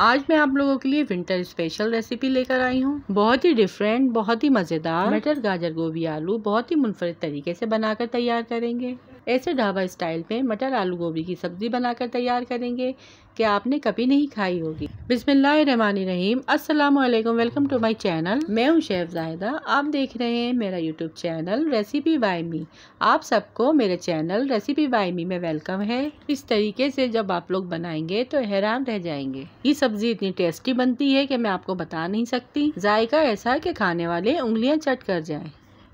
आज मैं आप लोगों के लिए विंटर स्पेशल रेसिपी लेकर आई हूँ। बहुत ही डिफरेंट, बहुत ही मज़ेदार मटर गाजर गोभी आलू बहुत ही मुनफरद तरीके से बनाकर तैयार करेंगे। ऐसे ढाबा स्टाइल में मटर आलू गोभी की सब्जी बनाकर तैयार करेंगे कि आपने कभी नहीं खाई होगी। बिस्मिल्लाहिर्रहमानिर्रहीम, अस्सलाम वालेकुम, वेलकम टू माय चैनल। मैं हूँ शेफ जाहिदा। आप देख रहे हैं मेरा यूट्यूब चैनल रेसिपी बाय मी। आप सबको मेरे चैनल रेसिपी बाय मी में वेलकम है। इस तरीके से जब आप लोग बनाएंगे तो हैरान रह जाएंगे। ये सब्जी इतनी टेस्टी बनती है कि मैं आपको बता नहीं सकती। जायका ऐसा कि खाने वाले उंगलियां चट कर जाएं।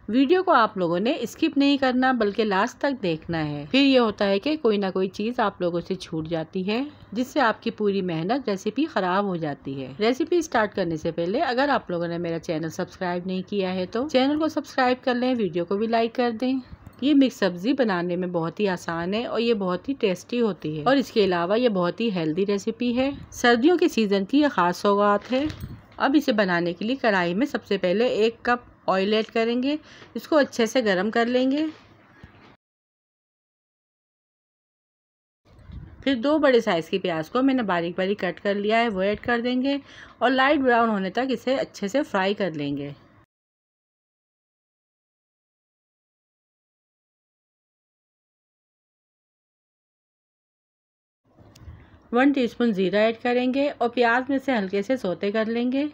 वीडियो को आप लोगों ने स्किप नहीं करना बल्कि लास्ट तक देखना है। फिर ये होता है कि कोई ना कोई चीज़ आप लोगों से छूट जाती है जिससे आपकी पूरी मेहनत रेसिपी ख़राब हो जाती है। रेसिपी स्टार्ट करने से पहले अगर आप लोगों ने मेरा चैनल सब्सक्राइब नहीं किया है तो चैनल को सब्सक्राइब कर लें, वीडियो को भी लाइक कर दें। ये मिक्स सब्जी बनाने में बहुत ही आसान है और ये बहुत ही टेस्टी होती है और इसके अलावा ये बहुत ही हेल्दी रेसिपी है। सर्दियों के सीज़न की ये ख़ास सौगात है। अब इसे बनाने के लिए कढ़ाई में सबसे पहले 1 कप ऑयल ऐड करेंगे। इसको अच्छे से गर्म कर लेंगे। फिर 2 बड़े साइज़ की प्याज को मैंने बारीक बारीक कट कर लिया है, वो ऐड कर देंगे और लाइट ब्राउन होने तक इसे अच्छे से फ्राई कर लेंगे। वन टीस्पून ज़ीरा ऐड करेंगे और प्याज में से हल्के से सौते कर लेंगे।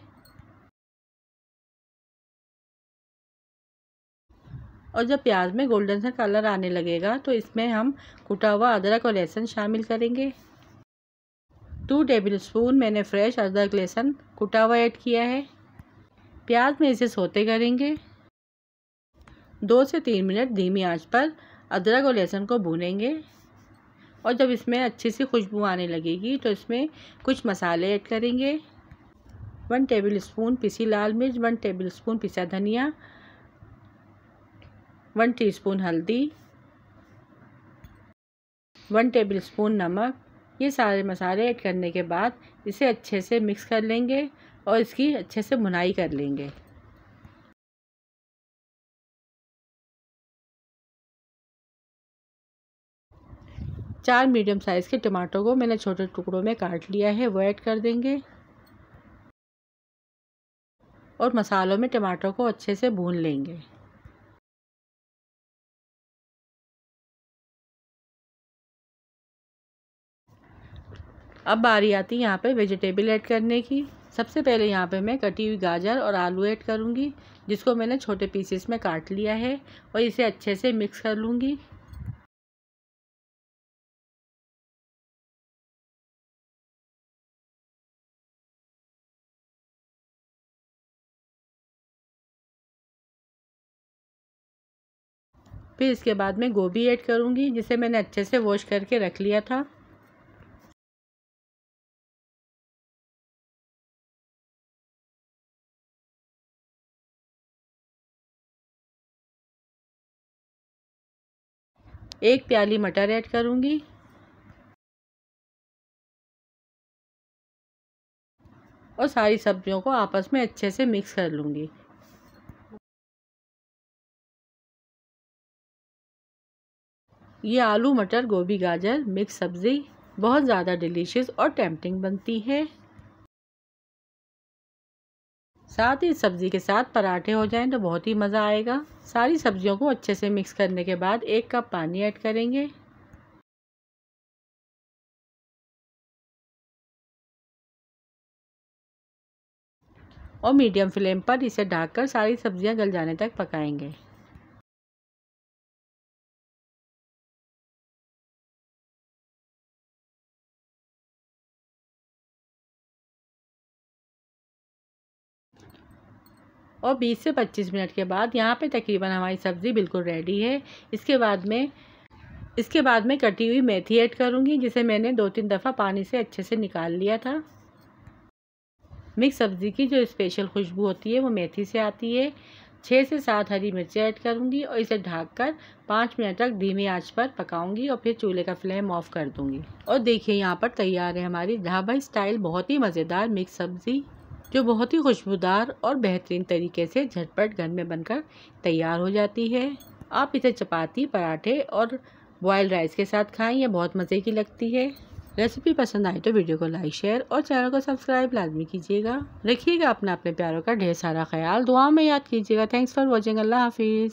और जब प्याज में गोल्डन सा कलर आने लगेगा तो इसमें हम कुटा हुआ अदरक और लहसुन शामिल करेंगे। 2 टेबलस्पून मैंने फ्रेश अदरक लहसुन कुटा हुआ ऐड किया है। प्याज में इसे सौते करेंगे। 2 से 3 मिनट धीमी आंच पर अदरक और लहसुन को भूनेंगे और जब इसमें अच्छी सी खुशबू आने लगेगी तो इसमें कुछ मसाले ऐड करेंगे। 1 टेबलस्पून पिसी लाल मिर्च, 1 टेबलस्पून पिसा धनिया, 1 टीस्पून हल्दी, 1 टेबलस्पून नमक। ये सारे मसाले ऐड करने के बाद इसे अच्छे से मिक्स कर लेंगे और इसकी अच्छे से भुनाई कर लेंगे। चार मीडियम साइज़ के टमाटो को मैंने छोटे टुकड़ों में काट लिया है, वो ऐड कर देंगे और मसालों में टमाटो को अच्छे से भून लेंगे। अब बारी आती है यहाँ पे वेजिटेबल ऐड करने की। सबसे पहले यहाँ पे मैं कटी हुई गाजर और आलू ऐड करूँगी, जिसको मैंने छोटे पीसेस में काट लिया है और इसे अच्छे से मिक्स कर लूँगी। फिर इसके बाद मैं गोभी ऐड करूँगी, जिसे मैंने अच्छे से वॉश करके रख लिया था। एक प्याली मटर ऐड करूँगी और सारी सब्जियों को आपस में अच्छे से मिक्स कर लूँगी। ये आलू मटर गोभी गाजर मिक्स सब्ज़ी बहुत ज़्यादा डिलीशियस और टेम्पटिंग बनती है। साथ ही सब्ज़ी के साथ पराठे हो जाएं तो बहुत ही मज़ा आएगा। सारी सब्जियों को अच्छे से मिक्स करने के बाद 1 कप पानी ऐड करेंगे और मीडियम फ्लेम पर इसे ढककर सारी सब्जियां गल जाने तक पकाएंगे। और 20 से 25 मिनट के बाद यहाँ पे तकरीबन हमारी सब्ज़ी बिल्कुल रेडी है। इसके बाद में कटी हुई मेथी ऐड करूँगी, जिसे मैंने 2-3 दफ़ा पानी से अच्छे से निकाल लिया था। मिक्स सब्ज़ी की जो स्पेशल खुशबू होती है वो मेथी से आती है। 6 से 7 हरी मिर्चें ऐड करूँगी और इसे ढककर 5 मिनट तक धीमी आंच पर पकाऊंगी और फिर चूल्हे का फ्लेम ऑफ कर दूँगी। और देखिए यहाँ पर तैयार है हमारी ढाबा स्टाइल बहुत ही मज़ेदार मिक्स सब्ज़ी, जो बहुत ही खुशबूदार और बेहतरीन तरीके से झटपट घर में बनकर तैयार हो जाती है। आप इसे चपाती, पराठे और बॉयल्ड राइस के साथ खाएं, यह बहुत मज़े की लगती है। रेसिपी पसंद आए तो वीडियो को लाइक शेयर और चैनल को सब्सक्राइब लाजमी कीजिएगा। रखिएगा अपने प्यारों का ढेर सारा ख्याल, दुआ में याद कीजिएगा। Thanks for watching. अल्लाह हाफिज़।